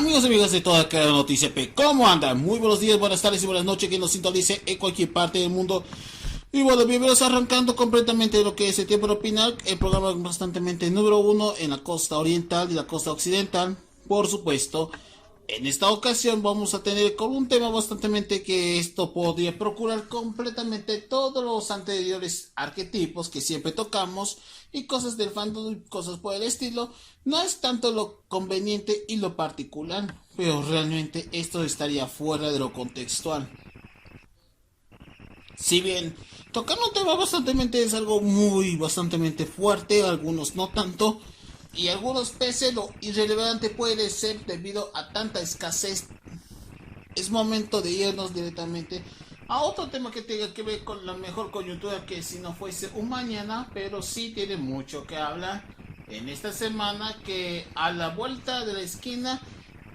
Amigos y amigas de toda cada noticia P, ¿cómo andan? Muy buenos días, buenas tardes y buenas noches, que nos sintonice en cualquier parte del mundo. Y bueno, bienvenidos arrancando completamente de lo que es el tiempo de opinar, el programa constantemente número uno en la costa oriental y la costa occidental, por supuesto. En esta ocasión vamos a tener con un tema bastante que esto podría procurar completamente todos los anteriores arquetipos que siempre tocamos y cosas del fandom y cosas por el estilo. No es tanto lo conveniente y lo particular, pero realmente esto estaría fuera de lo contextual. Si bien tocar un tema es algo bastante fuerte, algunos no tanto, y algunos veces lo irrelevante puede ser debido a tanta escasez. Es momento de irnos directamente a otro tema que tenga que ver con la mejor coyuntura, que si no fuese un mañana, pero sí tiene mucho que hablar en esta semana, que a la vuelta de la esquina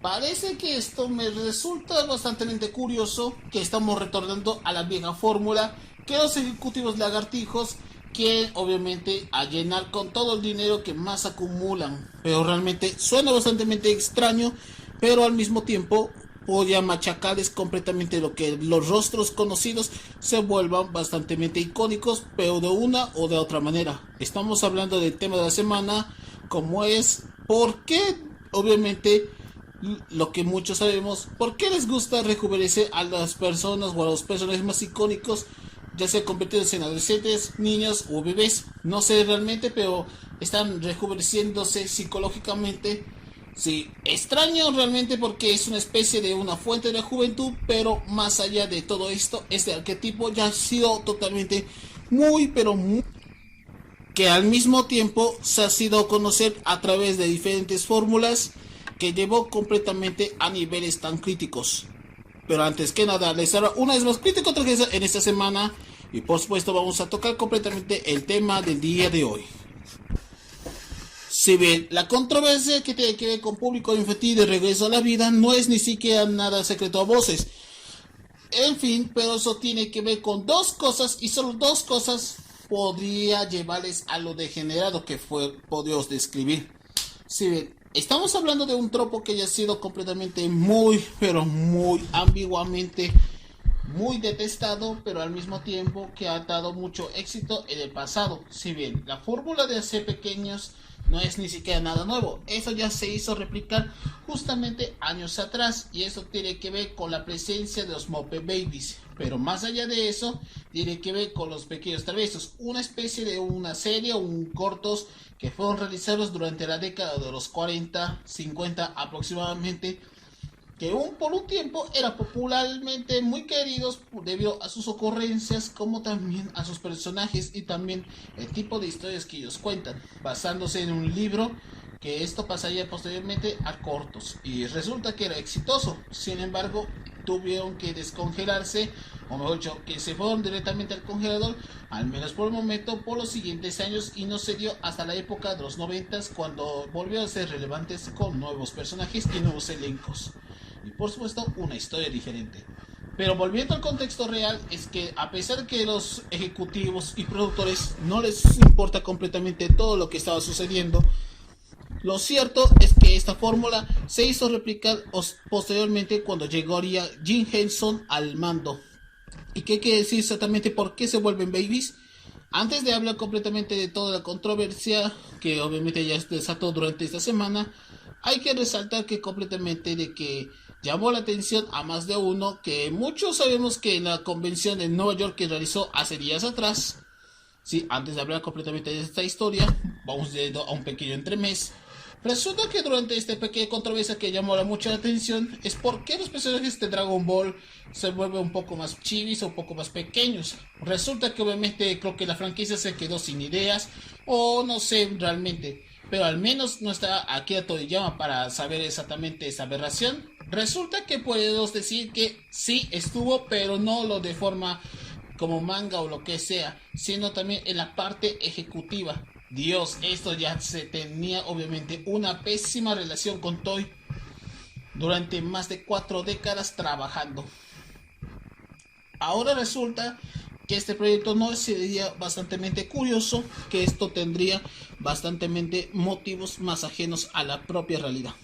parece que esto me resulta bastante curioso, que estamos retornando a la vieja fórmula, que los ejecutivos lagartijos quieren obviamente a llenar con todo el dinero que más acumulan. Pero realmente suena bastante extraño, pero al mismo tiempo podría machacarles completamente lo que los rostros conocidos se vuelvan bastante icónicos, pero de una o de otra manera. Estamos hablando del tema de la semana, como es por qué obviamente lo que muchos sabemos, por qué les gusta rejuvenecer a las personas o a los personajes más icónicos, ya sea convertidos en adolescentes, niños o bebés. No sé realmente, pero están rejuveneciéndose psicológicamente. Sí, extraño realmente porque es una especie de una fuente de la juventud, pero más allá de todo esto, este arquetipo ya ha sido totalmente pero muy, que al mismo tiempo se ha sido a conocer a través de diferentes fórmulas que llevó completamente a niveles tan críticos. Pero antes que nada, les hablo una vez más crítico en esta semana, y por supuesto vamos a tocar completamente el tema del día de hoy. Si bien la controversia que tiene que ver con público infantil de regreso a la vida no es ni siquiera nada secreto a voces. En fin, pero eso tiene que ver con dos cosas, y solo dos cosas podría llevarles a lo degenerado que podríamos describir. Si bien estamos hablando de un tropo que ya ha sido completamente pero muy ambiguamente muy detestado, pero al mismo tiempo que ha dado mucho éxito en el pasado. Si bien la fórmula de hacer pequeños no es ni siquiera nada nuevo, eso ya se hizo replicar justamente años atrás, y eso tiene que ver con la presencia de los Muppet Babies. Pero más allá de eso, tiene que ver con los pequeños traviesos, una especie de una serie o un cortos que fueron realizados durante la década de los 40, 50 aproximadamente, que por un tiempo eran popularmente muy queridos debido a sus ocurrencias, como también a sus personajes y también el tipo de historias que ellos cuentan, basándose en un libro, que esto pasaría posteriormente a cortos, y resulta que era exitoso. Sin embargo, tuvieron que descongelarse, o mejor dicho, que se fueron directamente al congelador, al menos por el momento, por los siguientes años, y no se dio hasta la época de los 90, cuando volvieron a ser relevantes con nuevos personajes y nuevos elencos, y por supuesto una historia diferente. Pero volviendo al contexto real, es que a pesar que los ejecutivos y productores no les importa completamente todo lo que estaba sucediendo, lo cierto es que esta fórmula se hizo replicar posteriormente cuando llegaría Jim Henson al mando. ¿Y qué quiere decir exactamente por qué se vuelven babies? Antes de hablar completamente de toda la controversia que obviamente ya se desató durante esta semana, hay que resaltar que completamente de que llamó la atención a más de uno, que muchos sabemos que en la convención de Nueva York que realizó hace días atrás, sí, antes de hablar completamente de esta historia, vamos yendo a un pequeño entremés. Resulta que durante esta pequeña controversia que llamó mucha atención es por qué los personajes de Dragon Ball se vuelven un poco más chivis o un poco más pequeños. Resulta que obviamente creo que la franquicia se quedó sin ideas, o no sé realmente, pero al menos no está Akira Toriyama para saber exactamente esa aberración. Resulta que podemos decir que sí estuvo, pero no lo de forma como manga o lo que sea, sino también en la parte ejecutiva. Dios, esto ya se tenía obviamente una pésima relación con Toei durante más de 4 décadas trabajando. Ahora resulta que este proyecto no sería bastante curioso, que esto tendría bastante motivos más ajenos a la propia realidad.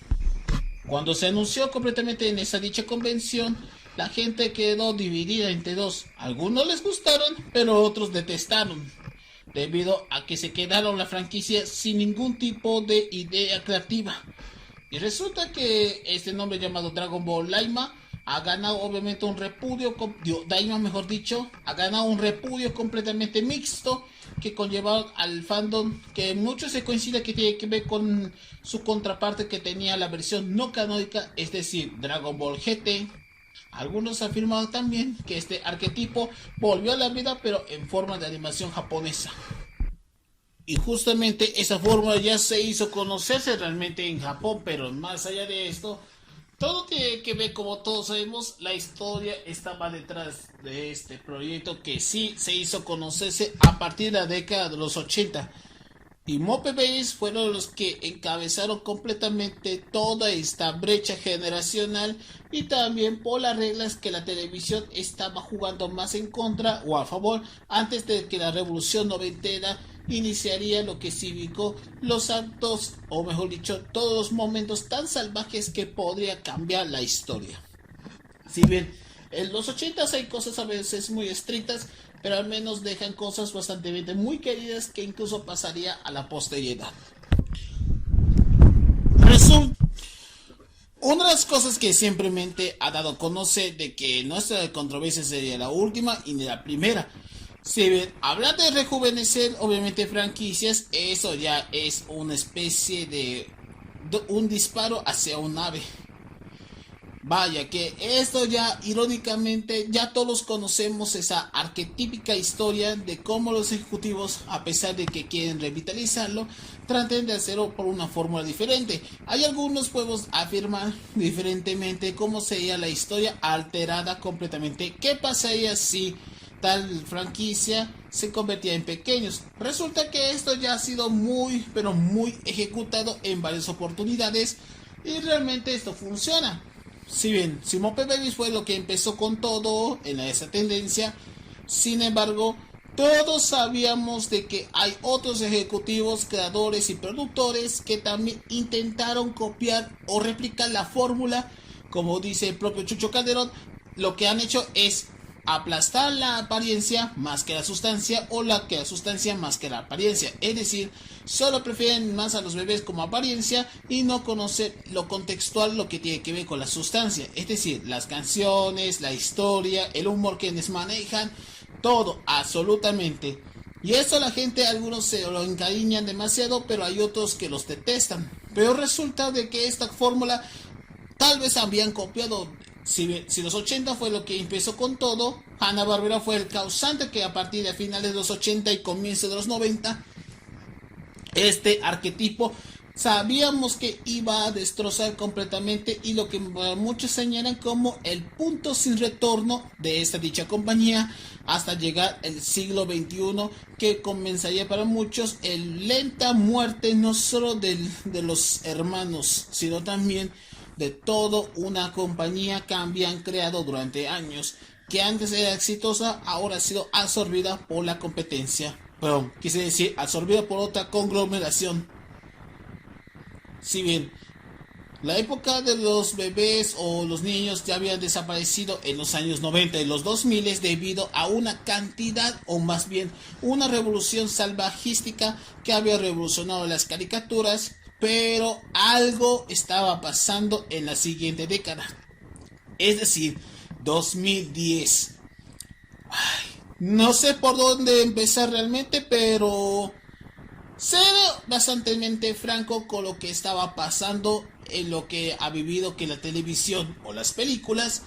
Cuando se anunció completamente en esa dicha convención, la gente quedó dividida entre dos. Algunos les gustaron, pero otros detestaron, debido a que se quedaron la franquicia sin ningún tipo de idea creativa. Y resulta que este nombre llamado Dragon Ball Daima ha ganado obviamente un repudio, Daima mejor dicho, ha ganado un repudio completamente mixto que conlleva al fandom que mucho se coincide que tiene que ver con su contraparte que tenía la versión no canónica, es decir, Dragon Ball GT. Algunos afirman también que este arquetipo volvió a la vida pero en forma de animación japonesa. Y justamente esa fórmula ya se hizo conocerse realmente en Japón, pero más allá de esto, todo tiene que ver, como todos sabemos, la historia estaba detrás de este proyecto que sí se hizo conocerse a partir de la década de los 80. Y Mope Babies fueron los que encabezaron completamente toda esta brecha generacional y también por las reglas que la televisión estaba jugando más en contra o a favor antes de que la revolución noventera iniciaría lo que significó los actos o mejor dicho todos los momentos tan salvajes que podría cambiar la historia. Si bien en los 80 hay cosas a veces muy estrictas, pero al menos dejan cosas bastante muy queridas que incluso pasaría a la posteridad. Resulta una de las cosas que simplemente ha dado a conocer de que nuestra controversia sería la última y ni la primera. Si bien hablar de rejuvenecer obviamente franquicias, eso ya es una especie de un disparo hacia un ave. Vaya, que esto ya, irónicamente, ya todos conocemos esa arquetípica historia de cómo los ejecutivos, a pesar de que quieren revitalizarlo, traten de hacerlo por una fórmula diferente. Hay algunos pueblos afirman diferentemente cómo sería la historia alterada completamente. ¿Qué pasaría si tal franquicia se convertía en pequeños? Resulta que esto ya ha sido muy, pero muy ejecutado en varias oportunidades y realmente esto funciona. Si bien Simón P. Babies fue lo que empezó con todo en esa tendencia, sin embargo, todos sabíamos de que hay otros ejecutivos, creadores y productores que también intentaron copiar o replicar la fórmula, como dice el propio Chucho Calderón. Lo que han hecho es aplastar la apariencia más que la sustancia o la que la sustancia más que la apariencia, es decir, solo prefieren más a los bebés como apariencia y no conocer lo contextual, lo que tiene que ver con la sustancia, es decir, las canciones, la historia, el humor que les manejan, todo, absolutamente. Y eso la gente, algunos se lo encariñan demasiado, pero hay otros que los detestan. Pero resulta de que esta fórmula tal vez habían copiado. Si los 80 fue lo que empezó con todo, Hanna-Barbera fue el causante que a partir de finales de los 80 y comienzo de los 90, este arquetipo sabíamos que iba a destrozar completamente y lo que muchos señalan como el punto sin retorno de esta dicha compañía hasta llegar el siglo XXI, que comenzaría para muchos el lenta muerte no solo de los hermanos, sino también de toda una compañía que habían creado durante años, que antes era exitosa, ahora ha sido absorbida por la competencia. Perdón, quise decir absorbida por otra conglomeración. Si bien la época de los bebés o los niños ya habían desaparecido en los años 90 y los 2000 debido a una cantidad o más bien una revolución salvajística que había revolucionado las caricaturas, pero algo estaba pasando en la siguiente década, es decir, 2010. No sé por dónde empezar realmente, pero seré bastante franco con lo que estaba pasando en lo que ha vivido que la televisión o las películas,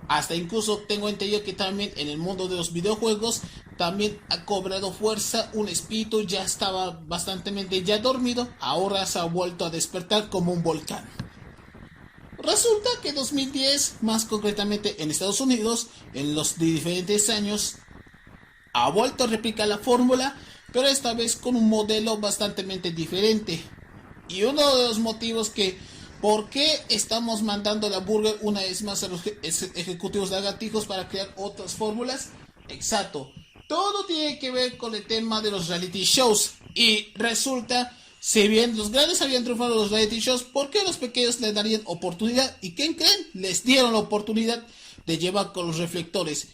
hasta incluso tengo entendido que también en el mundo de los videojuegos también ha cobrado fuerza un espíritu, ya estaba bastante ya dormido, ahora se ha vuelto a despertar como un volcán. Resulta que 2010, más concretamente en Estados Unidos, en los diferentes años, ha vuelto a replicar la fórmula, pero esta vez con un modelo bastante diferente. Y uno de los motivos que ¿por qué estamos mandando la burger una vez más a los ejecutivos lagartijos para crear otras fórmulas? Exacto. Todo tiene que ver con el tema de los reality shows. Y resulta Si bien los grandes habían triunfado los reality shows, ¿por qué los pequeños les darían oportunidad? ¿Y quién creen? Les dieron la oportunidad de llevar con los reflectores.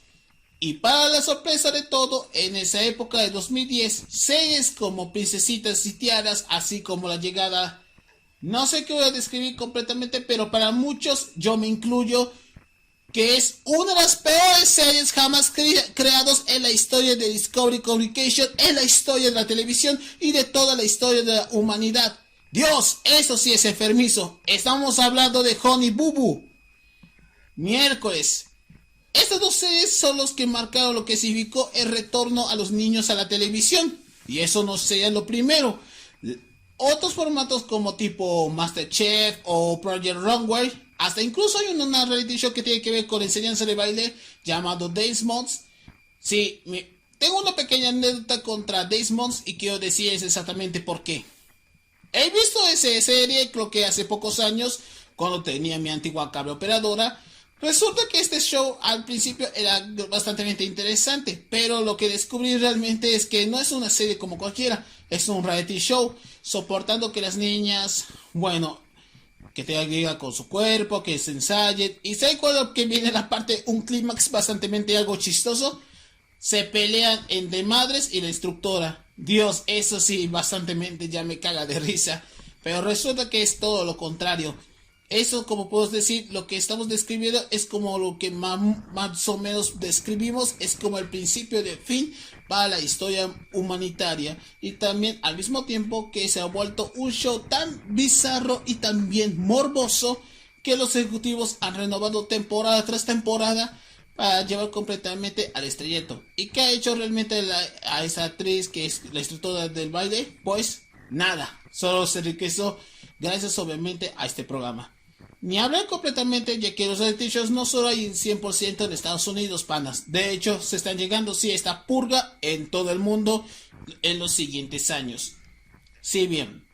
Y para la sorpresa de todo, en esa época de 2010, series como Princesitas y Tiaras, así como la llegada, no sé qué voy a describir completamente, pero para muchos, yo me incluyo, que es una de las peores series jamás creados en la historia de Discovery Communication, en la historia de la televisión y de toda la historia de la humanidad. Dios, eso sí es enfermizo. Estamos hablando de Honey Boo Boo. Miércoles. Estas dos series son los que marcaron lo que significó el retorno a los niños a la televisión. Y eso no sea lo primero. Otros formatos como tipo MasterChef o Project Runway, hasta incluso hay una reality show que tiene que ver con enseñanza de baile llamado Dance Moms. Sí, tengo una pequeña anécdota contra Dance Moms y quiero decirles exactamente por qué. He visto esa serie creo que hace pocos años, cuando tenía mi antigua cable operadora. Resulta que este show al principio era bastante interesante, pero lo que descubrí realmente es que no es una serie como cualquiera, es un reality show, soportando que las niñas, bueno, que tengan que ir con su cuerpo, que se ensayen, y ¿sabe cuál que viene la parte, un clímax bastante algo chistoso? Se pelean entre madres y la instructora. Dios, eso sí, bastante ya me caga de risa, pero resulta que es todo lo contrario. Eso, como puedo decir, lo que estamos describiendo es como lo que más o menos describimos, es como el principio de fin para la historia humanitaria, y también al mismo tiempo que se ha vuelto un show tan bizarro y también morboso que los ejecutivos han renovado temporada tras temporada para llevar completamente al estrellato. ¿Y qué ha hecho realmente a esa actriz que es la instructora del baile? Pues nada, solo se enriqueció gracias obviamente a este programa. Ni hablar completamente, ya que los reality shows no solo hay 100% en Estados Unidos, panas. De hecho, se están llegando, sí, esta purga en todo el mundo en los siguientes años. Sí, bien.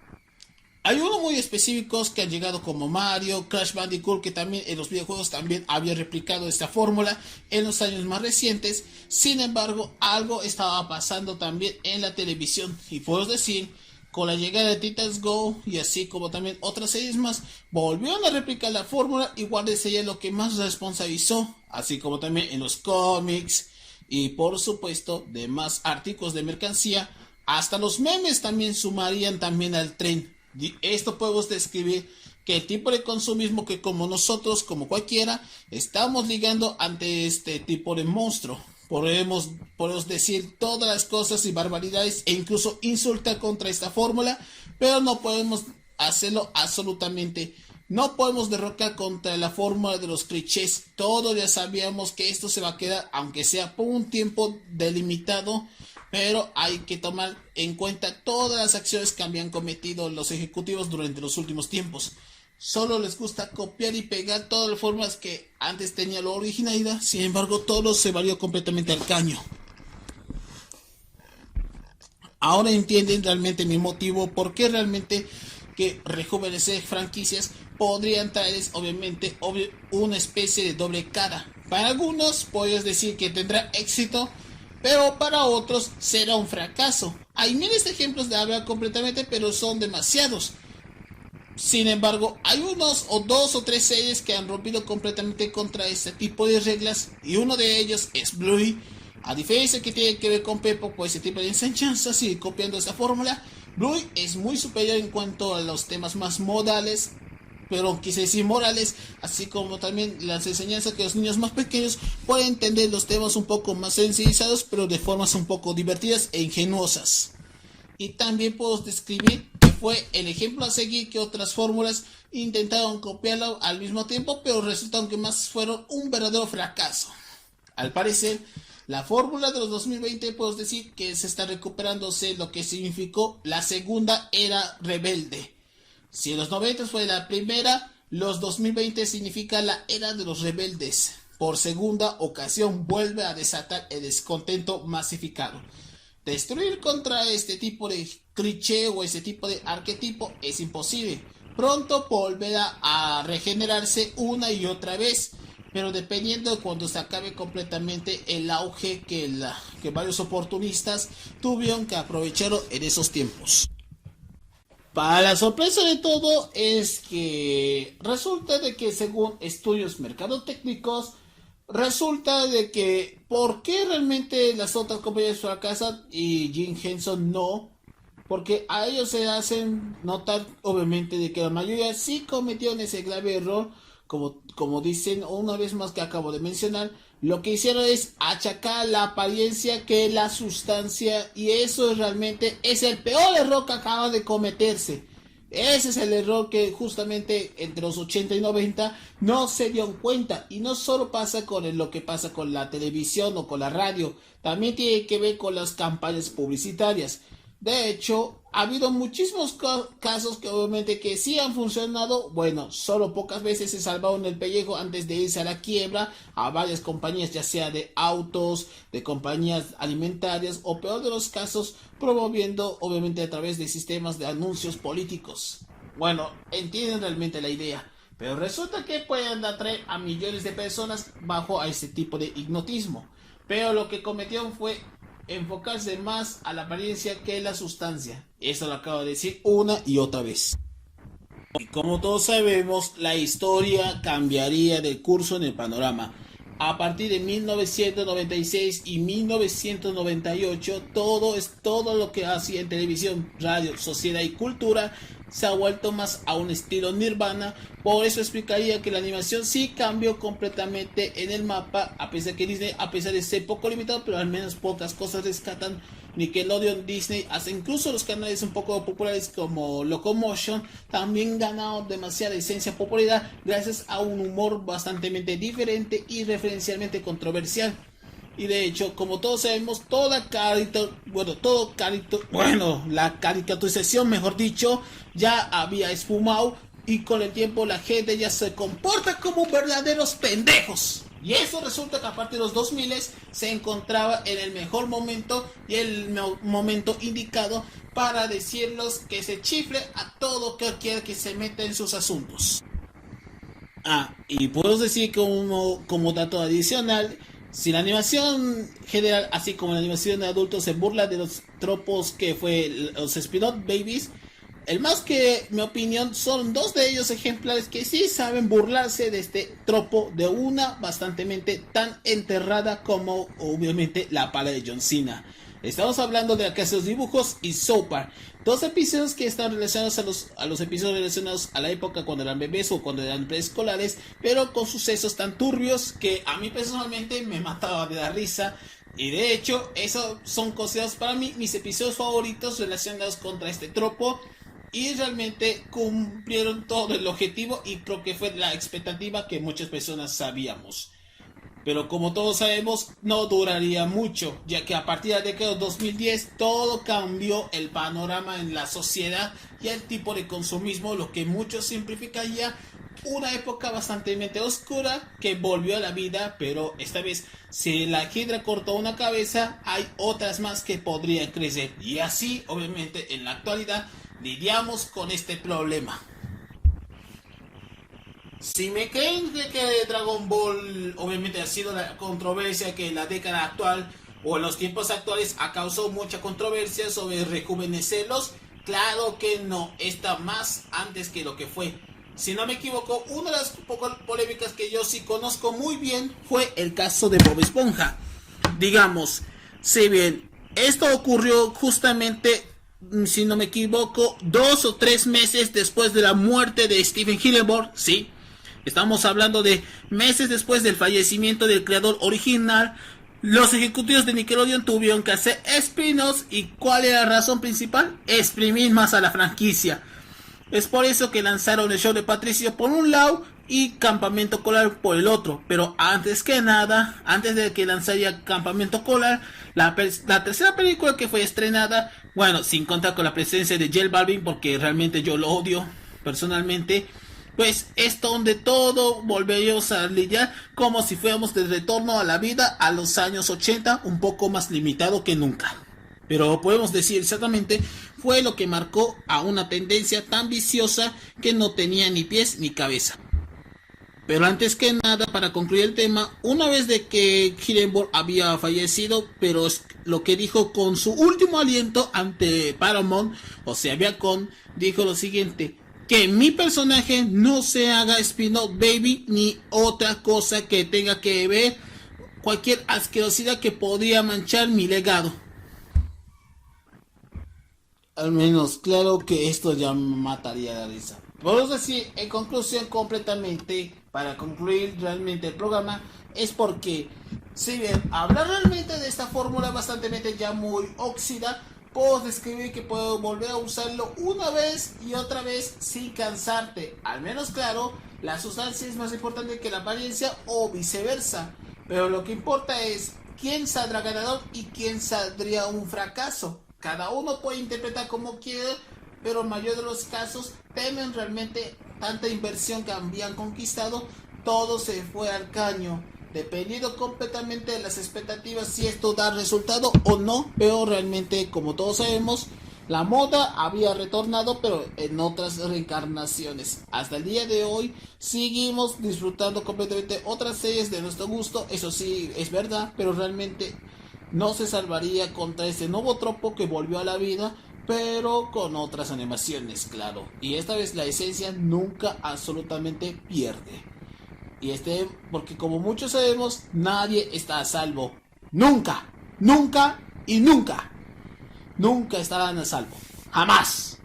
Hay unos muy específicos que han llegado como Mario, Crash Bandicoot, que también en los videojuegos también había replicado esta fórmula en los años más recientes. Sin embargo, algo estaba pasando también en la televisión. Y puedo decir, con la llegada de Titans Go y así como también otras series más, volvieron a replicar la fórmula, igual de sería lo que más responsabilizó, así como también en los cómics y por supuesto demás artículos de mercancía, hasta los memes también sumarían también al tren. Y esto podemos describir que el tipo de consumismo que como nosotros, como cualquiera, estamos ligando ante este tipo de monstruo. Podemos decir todas las cosas y barbaridades e incluso insultar contra esta fórmula, pero no podemos hacerlo absolutamente. No podemos derrocar contra la fórmula de los clichés. Todos ya sabíamos que esto se va a quedar, aunque sea por un tiempo delimitado, pero hay que tomar en cuenta todas las acciones que habían cometido los ejecutivos durante los últimos tiempos. Solo les gusta copiar y pegar todas las formas que antes tenía la originalidad. Sin embargo, todo se valió completamente al caño. Ahora entienden realmente mi motivo, por qué realmente que rejuvenecer franquicias podrían traerles obviamente una especie de doble cara. Para algunos puedes decir que tendrá éxito, pero para otros será un fracaso. Hay miles de ejemplos de hablar completamente, pero son demasiados. Sin embargo, hay unos o dos o tres series que han rompido completamente contra este tipo de reglas, y uno de ellos es Bluey. A diferencia que tiene que ver con Peppo, pues ese tipo de enseñanzas y copiando esta fórmula, Bluey es muy superior en cuanto a los temas más modales, pero quise decir morales, así como también las enseñanzas que los niños más pequeños pueden entender los temas un poco más sensibilizados, pero de formas un poco divertidas e ingenuosas. Y también puedo describir que fue el ejemplo a seguir que otras fórmulas intentaron copiarlo al mismo tiempo, pero resultaron que más fueron un verdadero fracaso. Al parecer, la fórmula de los 2020 puedo decir que se está recuperándose lo que significó la segunda era rebelde. Si en los 90 fue la primera, los 2020 significa la era de los rebeldes. Por segunda ocasión vuelve a desatar el descontento masificado. Destruir contra este tipo de cliché o este tipo de arquetipo es imposible. Pronto volverá a regenerarse una y otra vez, pero dependiendo de cuando se acabe completamente el auge que varios oportunistas tuvieron que aprovechar en esos tiempos. Para la sorpresa de todo es que resulta de que según estudios mercadotécnicos, resulta de que ¿por qué realmente las otras compañías fracasan y Jim Henson no? Porque a ellos se hacen notar obviamente de que la mayoría sí cometieron ese grave error, como dicen una vez más que acabo de mencionar, lo que hicieron es achacar la apariencia que la sustancia y eso realmente es el peor error que acaba de cometerse. Ese es el error que justamente entre los 80 y 90 no se dieron cuenta. Y no solo pasa con lo que pasa con la televisión o con la radio, también tiene que ver con las campañas publicitarias. De hecho, ha habido muchísimos casos que obviamente que sí han funcionado. Bueno, solo pocas veces se salvaron el pellejo antes de irse a la quiebra a varias compañías, ya sea de autos, de compañías alimentarias o peor de los casos, promoviendo obviamente a través de sistemas de anuncios políticos. Bueno, entienden realmente la idea. Pero resulta que pueden atraer a millones de personas bajo a este tipo de hipnotismo. Pero lo que cometieron fue enfocarse más a la apariencia que la sustancia. Eso lo acabo de decir una y otra vez. Y como todos sabemos, la historia cambiaría de curso en el panorama. A partir de 1996 y 1998, todo lo que hacía en televisión, radio, sociedad y cultura se ha vuelto más a un estilo Nirvana. Por eso explicaría que la animación sí cambió completamente en el mapa, a pesar que Disney, a pesar de ser poco limitado, pero al menos pocas cosas rescatan. Nickelodeon, Disney, hasta incluso los canales un poco populares como Locomotion también ganaron demasiada esencia popularidad gracias a un humor bastante diferente y referencialmente controversial. Y de hecho, como todos sabemos, la caricaturización, mejor dicho, ya había esfumado y con el tiempo la gente ya se comporta como verdaderos pendejos. Y eso resulta que a partir de los 2000 se encontraba en el mejor momento y el momento indicado para decirlos que se chifle a todo que quiera que se meta en sus asuntos. Y puedo decir como dato adicional, si la animación general, así como la animación de adultos, se burla de los tropos que fue los Spin-off Babies, el más que mi opinión son dos de ellos ejemplares que sí saben burlarse de este tropo de una bastante tan enterrada como obviamente la pala de John Cena. Estamos hablando de La Casa de los Dibujos y South Park, dos episodios que están relacionados a los episodios relacionados a la época cuando eran bebés o cuando eran preescolares, pero con sucesos tan turbios que a mí personalmente me mataba de la risa. Y de hecho, esos son considerados para mí mis episodios favoritos relacionados contra este tropo. Y realmente cumplieron todo el objetivo y creo que fue la expectativa que muchas personas sabíamos. Pero como todos sabemos, no duraría mucho, ya que a partir de la década de 2010 todo cambió el panorama en la sociedad y el tipo de consumismo, lo que mucho simplificaría una época bastante oscura que volvió a la vida, pero esta vez si la hidra cortó una cabeza, hay otras más que podrían crecer. Y así, obviamente, en la actualidad lidiamos con este problema. Si me creen que Dragon Ball obviamente ha sido la controversia que en la década actual o en los tiempos actuales ha causado mucha controversia sobre rejuvenecerlos, claro que no, está más antes que lo que fue. Si no me equivoco, una de las pocas polémicas que yo sí conozco muy bien fue el caso de Bob Esponja. Digamos, si bien esto ocurrió justamente, si no me equivoco, 2 o 3 meses después de la muerte de Steven Hillenburg, sí. Estamos hablando de meses después del fallecimiento del creador original. Los ejecutivos de Nickelodeon tuvieron que hacer spin-offs. ¿Y cuál era la razón principal? Exprimir más a la franquicia. Es por eso que lanzaron el show de Patricio por un lado y Campamento Colar por el otro. Pero antes que nada, antes de que lanzaría Campamento Colar, la tercera película que fue estrenada, bueno, sin contar con la presencia de J Balvin, porque realmente yo lo odio personalmente, pues es donde todo volveríamos a lidiar como si fuéramos de retorno a la vida a los años 80, un poco más limitado que nunca. Pero podemos decir exactamente, fue lo que marcó a una tendencia tan viciosa que no tenía ni pies ni cabeza. Pero antes que nada, para concluir el tema, una vez de que Hillenburg había fallecido, pero lo que dijo con su último aliento ante Paramount, o sea, Viacom, dijo lo siguiente: que mi personaje no se haga spin-off baby ni otra cosa que tenga que ver cualquier asquerosidad que podría manchar mi legado. Al menos, claro que esto ya me mataría la risa. Podemos decir, en conclusión, completamente, para concluir realmente el programa, es porque, si bien hablar realmente de esta fórmula bastante ya muy óxida, puedo describir que puedo volver a usarlo una vez y otra vez sin cansarte. Al menos, claro, la sustancia es más importante que la apariencia o viceversa. Pero lo que importa es quién saldrá ganador y quién saldría un fracaso. Cada uno puede interpretar como quiere, pero en mayor de los casos temen realmente tanta inversión que habían conquistado, todo se fue al caño, dependiendo completamente de las expectativas si esto da resultado o no, pero realmente, como todos sabemos, la moda había retornado, pero en otras reencarnaciones. Hasta el día de hoy seguimos disfrutando completamente otras series de nuestro gusto, eso sí es verdad, pero realmente no se salvaría contra este nuevo tropo que volvió a la vida, pero con otras animaciones, claro. Y esta vez la esencia nunca absolutamente pierde. Y porque como muchos sabemos, nadie está a salvo. Nunca, nunca y nunca. Nunca estarán a salvo. Jamás.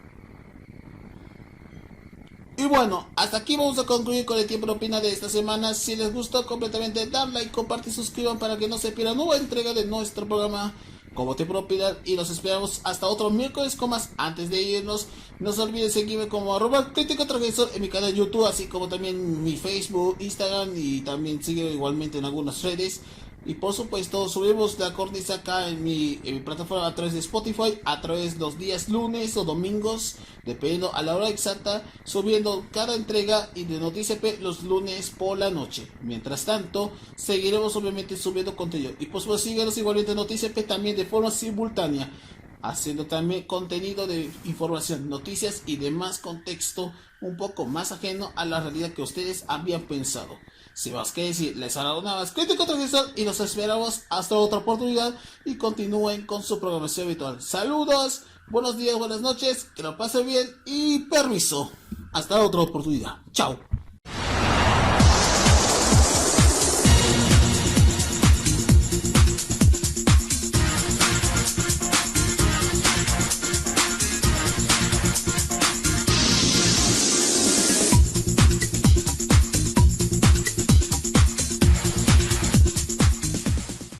Y bueno, hasta aquí vamos a concluir con el tiempo de opina de esta semana. Si les gustó completamente, dan like, compartan y suscriban para que no se pierda nueva entrega de nuestro programa como tiempo de opina. Y los esperamos hasta otro miércoles con más. Antes de irnos, no se olviden seguirme como @crítico transgresor en mi canal de YouTube, así como también mi Facebook, Instagram, y también sigue igualmente en algunas redes. Y por supuesto, subimos la cornisa acá en mi plataforma a través de Spotify, a través de los días lunes o domingos, dependiendo a la hora exacta, subiendo cada entrega y de Noticia P los lunes por la noche. Mientras tanto, seguiremos obviamente subiendo contenido. Y por supuesto, síguenos igualmente en Noticia P también de forma simultánea, haciendo también contenido de información, noticias y demás contexto un poco más ajeno a la realidad que ustedes habían pensado. Sin más que decir, les hará una más crítico transgresor y los esperamos hasta otra oportunidad y continúen con su programación habitual. Saludos, buenos días, buenas noches, que lo pasen bien y permiso. Hasta otra oportunidad. Chao.